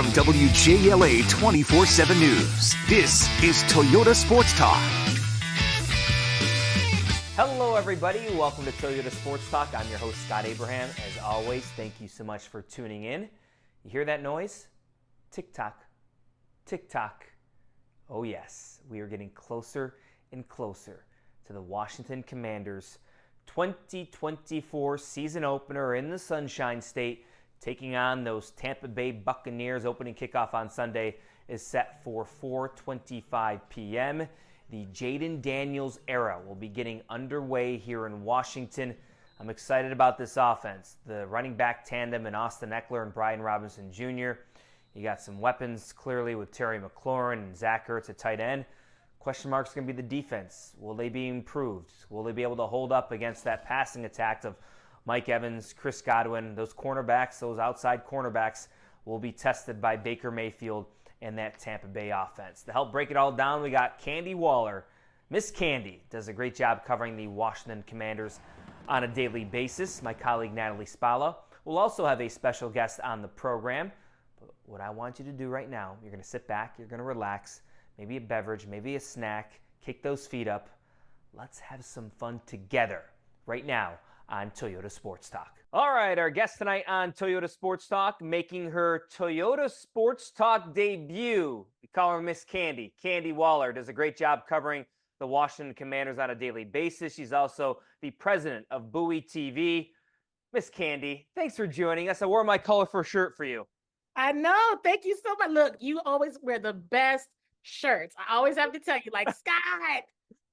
From WJLA 24/7 News, this is Toyota Sports Talk. Hello, everybody. Welcome to Toyota Sports Talk. I'm your host, Scott Abraham. As always, thank you so much for tuning in. You hear that noise? Tick-tock, tick-tock. Oh, yes. We are getting closer and closer to the Washington Commanders' 2024 season opener in the Sunshine State, taking on those Tampa Bay Buccaneers. Opening kickoff on Sunday is set for 4:25 p.m. The Jayden Daniels era will be getting underway here in Washington. I'm excited about this offense. The running back tandem in Austin Eckler and Brian Robinson Jr. You got some weapons clearly with Terry McLaurin and Zach Ertz at tight end. Question mark is going to be the defense. Will they be improved? Will they be able to hold up against that passing attack of Mike Evans, Chris Godwin? Those cornerbacks, those outside cornerbacks will be tested by Baker Mayfield and that Tampa Bay offense. To help break it all down, we got Candi Waller. Miss Candi does a great job covering the Washington Commanders on a daily basis. My colleague Natalie Spalla will also have a special guest on the program. But what I want you to do right now, you're going to sit back, you're going to relax, maybe a beverage, maybe a snack, kick those feet up. Let's have some fun together right now on Toyota Sports Talk. All right, our guest tonight on Toyota Sports Talk, making her Toyota Sports Talk debut. We call her Miss Candi. Candi Waller does a great job covering the Washington Commanders on a daily basis. She's also the president of Bowie TV. Miss Candi, thanks for joining us. I wore my colorful shirt for you. I know. Thank you so much. Look, you always wear the best shirts. I always have to tell you, like, Scott,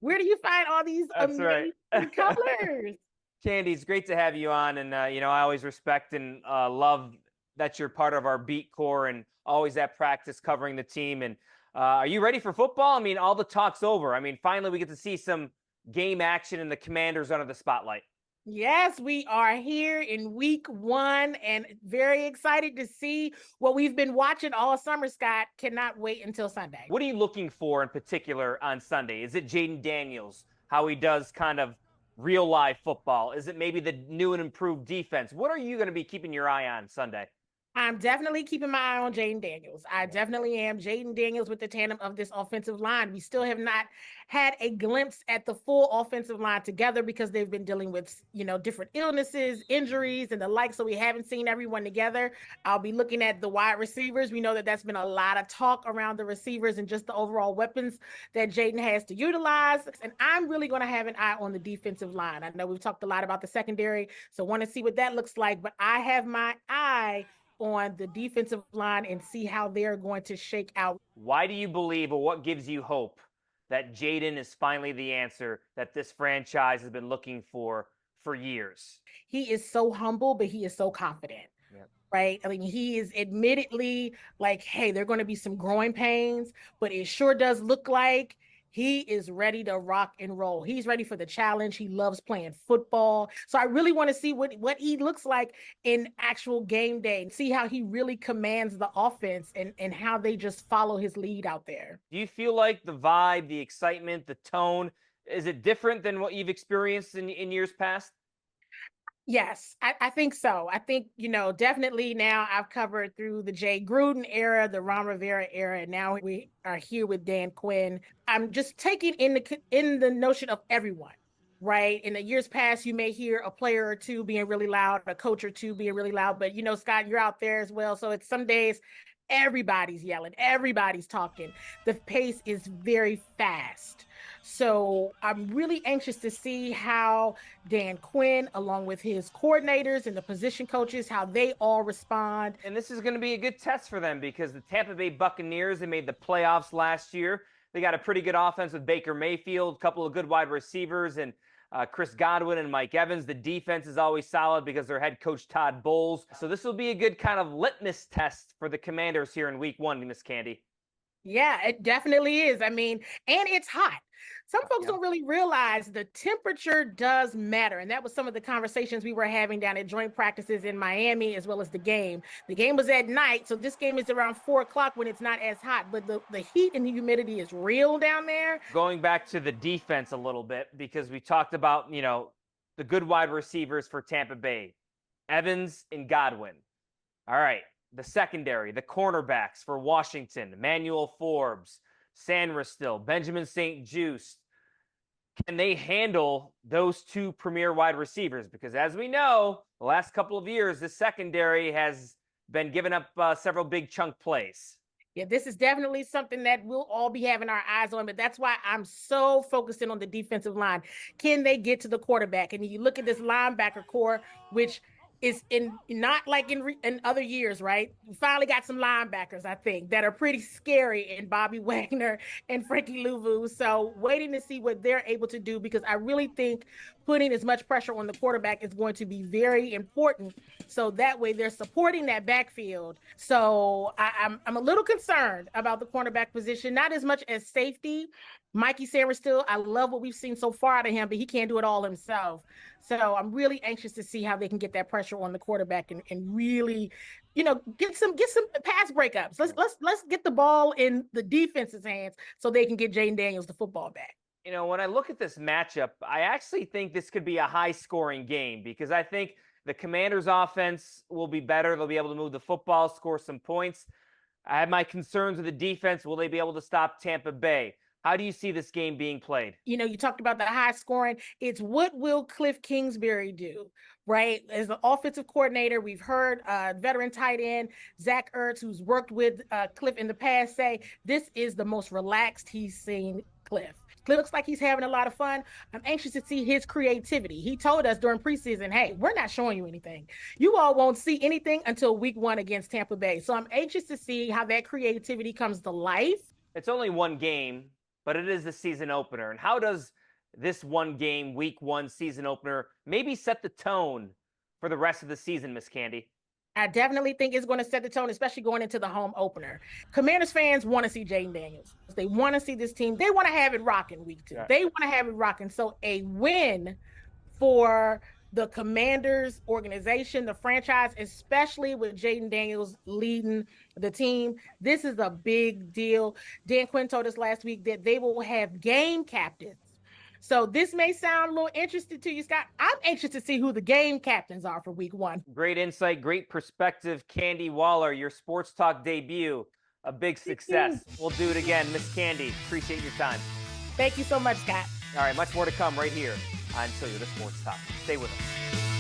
where do you find all these amazing colors? Candi, it's great to have you on, and I always respect and love that you're part of our beat corps and always at practice covering the team. And are you ready for football? I mean, all the talk's over. I mean, finally we get to see some game action and the Commanders under the spotlight. Yes, we are here in week 1 and very excited to see what we've been watching all summer, Scott. Cannot wait until Sunday. What are you looking for in particular on Sunday? Is it Jayden Daniels, how he does kind of real live football? Is it maybe the new and improved defense? What are you going to be keeping your eye on Sunday? I'm definitely keeping my eye on Jayden Daniels. I definitely am. Jayden Daniels with the tandem of this offensive line. We still have not had a glimpse at the full offensive line together because they've been dealing with, different illnesses, injuries, and the like. So we haven't seen everyone together. I'll be looking at the wide receivers. We know that that's been a lot of talk around the receivers and just the overall weapons that Jayden has to utilize. And I'm really going to have an eye on the defensive line. I know we've talked a lot about the secondary, so want to see what that looks like. But I have my eye on the defensive line and see how they're going to shake out. Why do you believe, or what gives you hope that Jayden is finally the answer that this franchise has been looking for years? He is so humble, but he is so confident. Yep. Right? I mean, he is admittedly like, hey, there are going to be some growing pains, but it sure does look like he is ready to rock and roll. He's ready for the challenge. He loves playing football. So I really want to see what he looks like in actual game day and see how he really commands the offense and how they just follow his lead out there. Do you feel like the vibe, the excitement, the tone, is it different than what you've experienced in years past? Yes, I think so. I think, definitely now I've covered through the Jay Gruden era, the Ron Rivera era, and now we are here with Dan Quinn. I'm just taking in the notion of everyone, right? In the years past, you may hear a player or two being really loud, a coach or two being really loud, but Scott, you're out there as well. So it's some days everybody's yelling, everybody's talking. The pace is very fast. So I'm really anxious to see how Dan Quinn, along with his coordinators and the position coaches, how they all respond. And this is going to be a good test for them because the Tampa Bay Buccaneers, they made the playoffs last year. They got a pretty good offense with Baker Mayfield, a couple of good wide receivers, and Chris Godwin and Mike Evans. The defense is always solid because their head coach Todd Bowles. So this will be a good kind of litmus test for the Commanders here in week 1, Miss Candi. Yeah, it definitely is. I mean, and it's hot. Some folks don't really realize the temperature does matter. And that was some of the conversations we were having down at joint practices in Miami, as well as the game. The game was at night, so this game is around 4 o'clock when it's not as hot. But the heat and the humidity is real down there. Going back to the defense a little bit, because we talked about, you know, the good wide receivers for Tampa Bay, Evans and Godwin. All right, the secondary, the cornerbacks for Washington, Emmanuel Forbes, Sandra Benjamin St-Juste, can they handle those two premier wide receivers? Because as we know, the last couple of years, the secondary has been giving up several big chunk plays. Yeah, this is definitely something that we'll all be having our eyes on, but that's why I'm so focusing on the defensive line. Can they get to the quarterback? And you look at this linebacker core, which is not like in other years, right? We finally got some linebackers, I think, that are pretty scary in Bobby Wagner and Frankie Louvu. So waiting to see what they're able to do, because I really think putting as much pressure on the quarterback is going to be very important. So that way they're supporting that backfield. So I'm a little concerned about the cornerback position, not as much as safety. Mikey Sarah still, I love what we've seen so far out of him, but he can't do it all himself. So I'm really anxious to see how they can get that pressure on the quarterback and really, get some pass breakups. Let's get the ball in the defense's hands so they can get Jaden Daniels the football back. When I look at this matchup, I actually think this could be a high-scoring game, because I think the Commanders' offense will be better. They'll be able to move the football, score some points. I have my concerns with the defense. Will they be able to stop Tampa Bay? How do you see this game being played? You talked about the high scoring. It's what will Cliff Kingsbury do, right? As the offensive coordinator, we've heard veteran tight end Zach Ertz, who's worked with Cliff in the past, say this is the most relaxed he's seen Cliff. Cliff looks like he's having a lot of fun. I'm anxious to see his creativity. He told us during preseason, hey, we're not showing you anything. You all won't see anything until week 1 against Tampa Bay. So I'm anxious to see how that creativity comes to life. It's only one game, but it is the season opener. And how does this one game, week 1 season opener, maybe set the tone for the rest of the season, Miss Candi? I definitely think it's going to set the tone, especially going into the home opener. Commanders fans want to see Jaden Daniels. They want to see this team. They want to have it rocking week 2. Right. They want to have it rocking. So a win for the Commanders organization, the franchise, especially with Jaden Daniels leading the team, this is a big deal. Dan Quinn told us last week that they will have game captains. So this may sound a little interesting to you, Scott. I'm anxious to see who the game captains are for week 1. Great insight, great perspective. Candi Waller, your Sports Talk debut, a big success. We'll do it again. Miss Candi, appreciate your time. Thank you so much, Scott. All right, much more to come right here on Toyota Sports Talk. Stay with us.